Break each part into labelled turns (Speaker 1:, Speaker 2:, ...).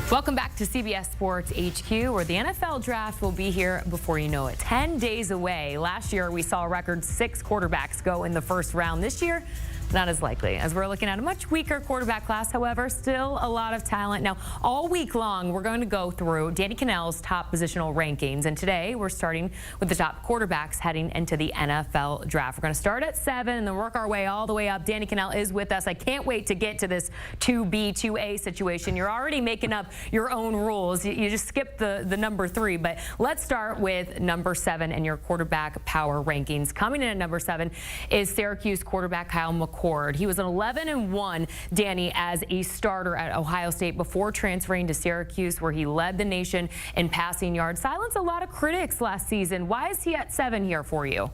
Speaker 1: Welcome back to CBS Sports HQ, where the NFL draft will be here before you know it. 10 days away. Last year, we saw a record 6 quarterbacks go in the first round. This year, not as likely, as we're looking at a much weaker quarterback class. However, still a lot of talent. Now, all week long, we're going to go through Danny Kanell's top positional rankings. And today, we're starting with the top quarterbacks heading into the NFL draft. We're going to start at 7 and then work our way all the way up. Danny Kanell is with us. I can't wait to get to this 2B, 2A situation. You're already making up your own rules. You just skipped the number 3. But let's start with number 7 and your quarterback power rankings. Coming in at number 7 is Syracuse quarterback Kyle McCord. He was an 11-1, Danny, as a starter at Ohio State before transferring to Syracuse, where he led the nation in passing yards. Silenced a lot of critics last season. Why is he at 7 here for you?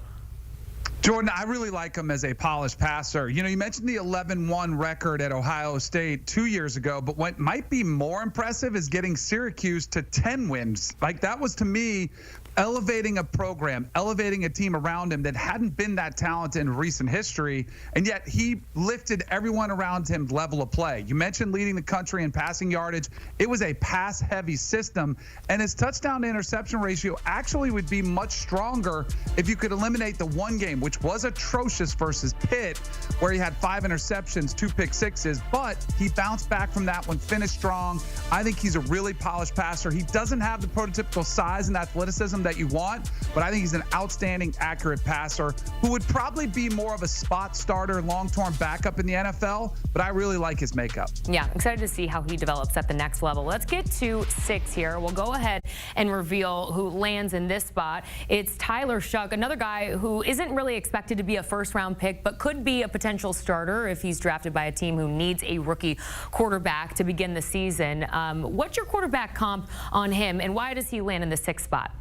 Speaker 2: Jordan, I really like him as a polished passer. You know, you mentioned the 11-1 record at Ohio State 2 years ago, but what might be more impressive is getting Syracuse to 10 wins. Like, that was, to me, elevating a program, elevating a team around him that hadn't been that talented in recent history, and yet he lifted everyone around him level of play. You mentioned leading the country in passing yardage. It was a pass-heavy system, and his touchdown-to-interception ratio actually would be much stronger if you could eliminate the one game, which was atrocious versus Pitt, where he had 5 interceptions, 2 pick sixes, but he bounced back from that one, finished strong. I think he's a really polished passer. He doesn't have the prototypical size and athleticism that you want, but I think he's an outstanding, accurate passer who would probably be more of a spot starter, long-term backup in the NFL, but I really like his makeup.
Speaker 1: Yeah, excited to see how he develops at the next level. Let's get to 6 here. We'll go ahead and reveal who lands in this spot. It's Tyler Shough, another guy who isn't really expected to be a first-round pick, but could be a potential starter if he's drafted by a team who needs a rookie quarterback to begin the season. What's your quarterback comp on him, and why does he land in the 6th spot?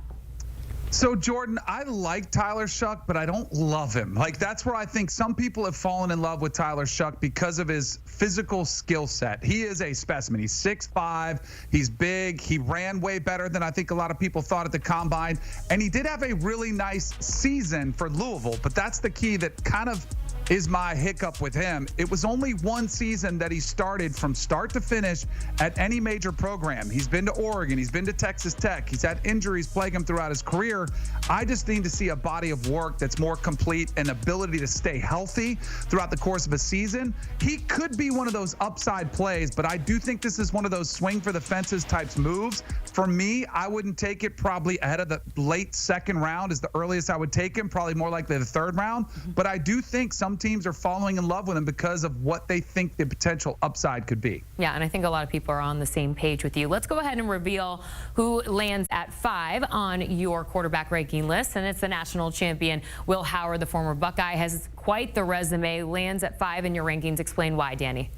Speaker 2: So, Jordan, I like Tyler Shough, but I don't love him. Like, that's where I think some people have fallen in love with Tyler Shough because of his physical skill set. He is a specimen. He's 6'5". He's big. He ran way better than I think a lot of people thought at the Combine. And he did have a really nice season for Louisville, but that's the key that kind of is my hiccup with him. It was only one season that he started from start to finish at any major program. He's been to Oregon. He's been to Texas Tech. He's had injuries plague him throughout his career. I just need to see a body of work that's more complete and ability to stay healthy throughout the course of a season. He could be one of those upside plays, but I do think this is one of those swing for the fences types moves. For me, I wouldn't take it probably ahead of the late 2nd round is the earliest I would take him, probably more likely the 3rd round. But I do think some teams are falling in love with him because of what they think the potential upside could be.
Speaker 1: Yeah, and I think a lot of people are on the same page with you. Let's go ahead and reveal who lands at 5 on your quarterback ranking list, and it's the national champion Will Howard, the former Buckeye, has quite the resume, lands at 5 in your rankings. Explain why, Danny.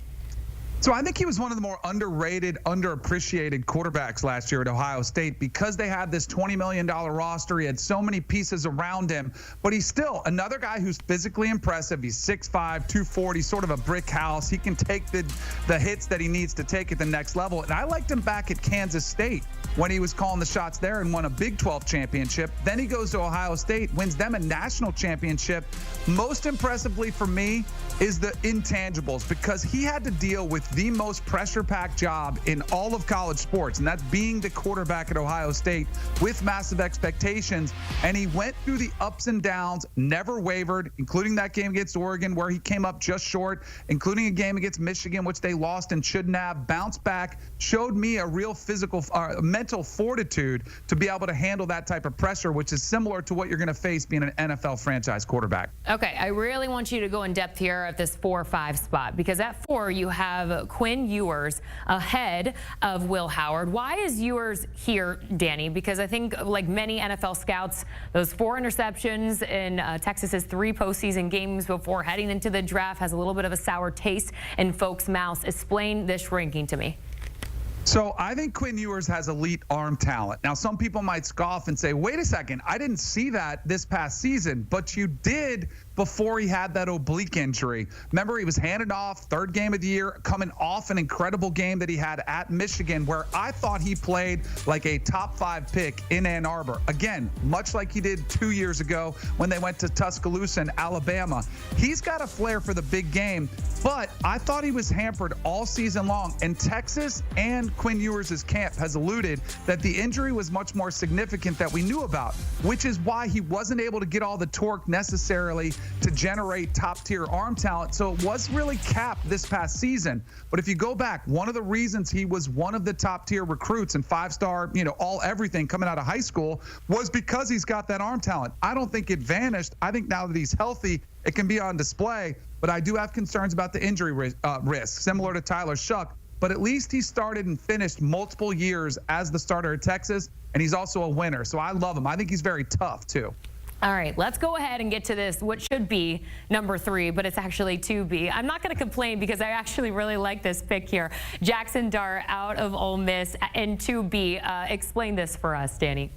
Speaker 2: So I think he was one of the more underrated, underappreciated quarterbacks last year at Ohio State because they had this $20 million roster. He had so many pieces around him, but he's still another guy who's physically impressive. He's 6'5", 240, sort of a brick house. He can take the hits that he needs to take at the next level. And I liked him back at Kansas State when he was calling the shots there and won a Big 12 championship. Then he goes to Ohio State, wins them a national championship. Most impressively for me is the intangibles, because he had to deal with the most pressure-packed job in all of college sports, and that's being the quarterback at Ohio State with massive expectations. And he went through the ups and downs, never wavered, including that game against Oregon where he came up just short, including a game against Michigan, which they lost and shouldn't have, bounced back, showed me a real physical, mental fortitude to be able to handle that type of pressure, which is similar to what you're going to face being an NFL franchise quarterback.
Speaker 1: Okay, I really want you to go in depth here at this 4-5 spot, because at 4 you have Quinn Ewers ahead of Will Howard. Why is Ewers here, Danny? Because I think, like many NFL scouts, those 4 interceptions in Texas's 3 postseason games before heading into the draft has a little bit of a sour taste in folks' mouths. Explain this ranking to me.
Speaker 2: So I think Quinn Ewers has elite arm talent. Now, some people might scoff and say, wait a second, I didn't see that this past season, but you did before he had that oblique injury. Remember, he was handed off third game of the year, coming off an incredible game that he had at Michigan, where I thought he played like a top 5 pick in Ann Arbor. Again, much like he did 2 years ago when they went to Tuscaloosa in Alabama. He's got a flair for the big game, but I thought he was hampered all season long. And Texas and Quinn Ewers' camp has alluded that the injury was much more significant than we knew about, which is why he wasn't able to get all the torque necessarily to generate top-tier arm talent. So it was really capped this past season. But if you go back, one of the reasons he was one of the top-tier recruits and 5-star, all everything coming out of high school was because he's got that arm talent. I don't think it vanished. I think now that he's healthy, it can be on display. But I do have concerns about the injury risk, similar to Tyler Shough. But at least he started and finished multiple years as the starter at Texas, and he's also a winner. So I love him. I think he's very tough, too.
Speaker 1: All right, let's go ahead and get to this, what should be number 3, but it's actually 2B. I'm not going to complain because I actually really like this pick here. Jackson Dart out of Ole Miss and 2B. Explain this for us, Danny.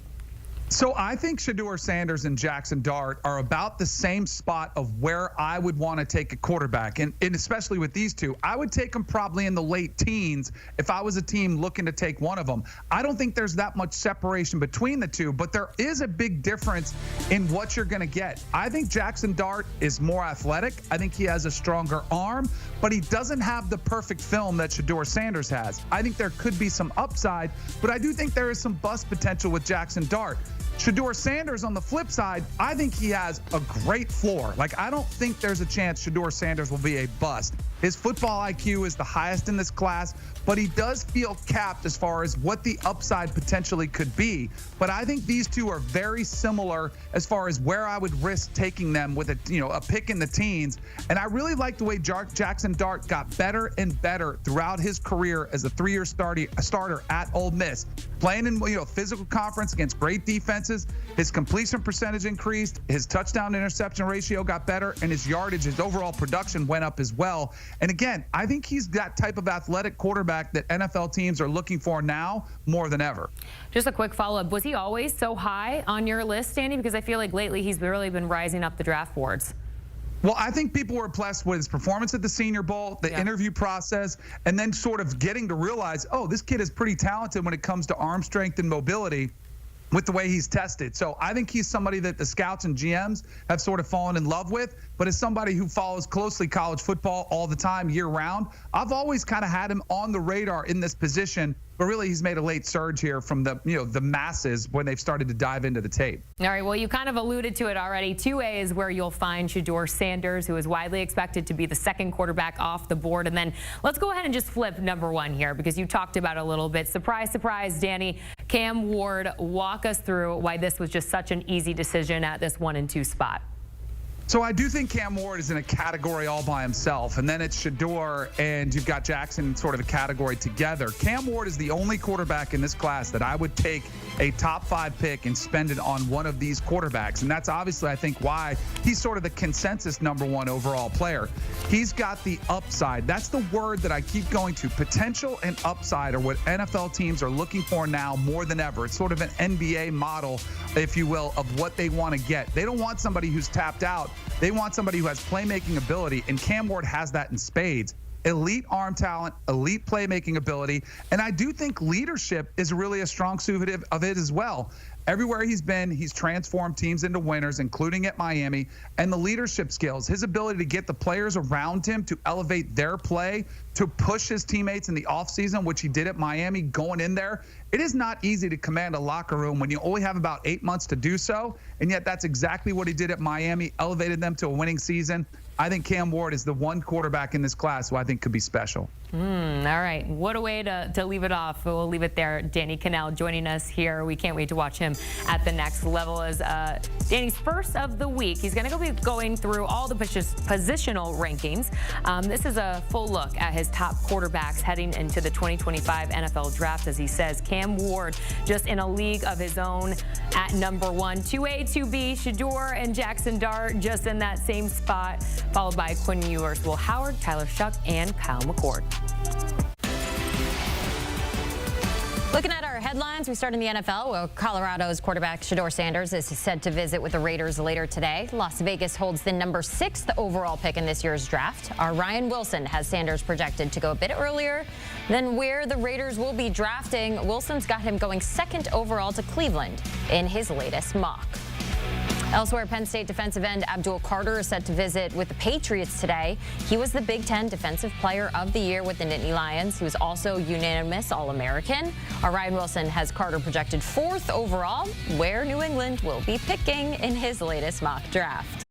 Speaker 2: So I think Shedeur Sanders and Jackson Dart are about the same spot of where I would want to take a quarterback. And especially with these two, I would take them probably in the late teens if I was a team looking to take one of them. I don't think there's that much separation between the two, but there is a big difference in what you're going to get. I think Jackson Dart is more athletic. I think he has a stronger arm, but he doesn't have the perfect film that Shedeur Sanders has. I think there could be some upside, but I do think there is some bust potential with Jackson Dart. Shedeur Sanders, on the flip side, I think he has a great floor. Like, I don't think there's a chance Shedeur Sanders will be a bust. His football IQ is the highest in this class, but he does feel capped as far as what the upside potentially could be. But I think these two are very similar as far as where I would risk taking them with a pick in the teens. And I really like the way Jackson Dart got better and better throughout his career as a 3-year starter at Ole Miss. Playing in physical conference against great defenses, his completion percentage increased, his touchdown interception ratio got better, and his yardage, his overall production went up as well. And again, I think he's that type of athletic quarterback that NFL teams are looking for now more than ever.
Speaker 1: Just a quick follow-up. Was he always so high on your list, Danny? Because I feel like lately he's really been rising up the draft boards.
Speaker 2: Well, I think people were impressed with his performance at the Senior Bowl, the interview process, and then sort of getting to realize, oh, this kid is pretty talented when it comes to arm strength and mobility with the way he's tested. So I think he's somebody that the scouts and GMs have sort of fallen in love with. But as somebody who follows closely college football all the time, year round, I've always kind of had him on the radar in this position. But really, he's made a late surge here from the masses when they've started to dive into the tape.
Speaker 1: All right, well, you kind of alluded to it already. 2A is where you'll find Shedeur Sanders, who is widely expected to be the second quarterback off the board. And then let's go ahead and just flip number 1 here, because you talked about it a little bit. Surprise, surprise, Danny. Cam Ward, walk us through why this was just such an easy decision at this 1 and 2 spot.
Speaker 2: So I do think Cam Ward is in a category all by himself, and then it's Shedeur, and you've got Jackson in sort of a category together. Cam Ward is the only quarterback in this class that I would take a top 5 pick and spend it on one of these quarterbacks, and that's obviously, I think, why he's sort of the consensus number 1 overall player. He's got the upside. That's the word that I keep going to. Potential and upside are what NFL teams are looking for now more than ever. It's sort of an NBA model, if you will, of what they want to get. They don't want somebody who's tapped out. They want somebody who has playmaking ability, and Cam Ward has that in spades. Elite arm talent, elite playmaking ability, and I do think leadership is really a strong suit of it as well. Everywhere he's been, he's transformed teams into winners, including at Miami, and the leadership skills, his ability to get the players around him to elevate their play, to push his teammates in the offseason, which he did at Miami, going in there. It is not easy to command a locker room when you only have about 8 months to do so, and yet that's exactly what he did at Miami, elevated them to a winning season. I think Cam Ward is the one quarterback in this class who I think could be special.
Speaker 1: All right. What a way to leave it off. We'll leave it there. Danny Kanell joining us here. We can't wait to watch him at the next level as Danny's first of the week. He's going to be going through all the positional rankings. This is a full look at his top quarterbacks heading into the 2025 NFL Draft. As he says, Cam Ward just in a league of his own at number 1. 2A, 2B, Shedeur and Jackson Dart just in that same spot, followed by Quinn Ewers, Will Howard, Tyler Shough, and Kyle McCord.
Speaker 3: Looking at our headlines, we start in the NFL, where Colorado's quarterback Shough Sanders is set to visit with the Raiders later today. Las Vegas holds the number 6th overall pick in this year's draft. Our Ryan Wilson has Sanders projected to go a bit earlier than where the Raiders will be drafting. Wilson's got him going 2nd overall to Cleveland in his latest mock. Elsewhere, Penn State defensive end Abdul Carter is set to visit with the Patriots today. He was the Big Ten Defensive Player of the Year with the Nittany Lions. He was also unanimous All-American. Our Ryan Wilson has Carter projected 4th overall, where New England will be picking in his latest mock draft.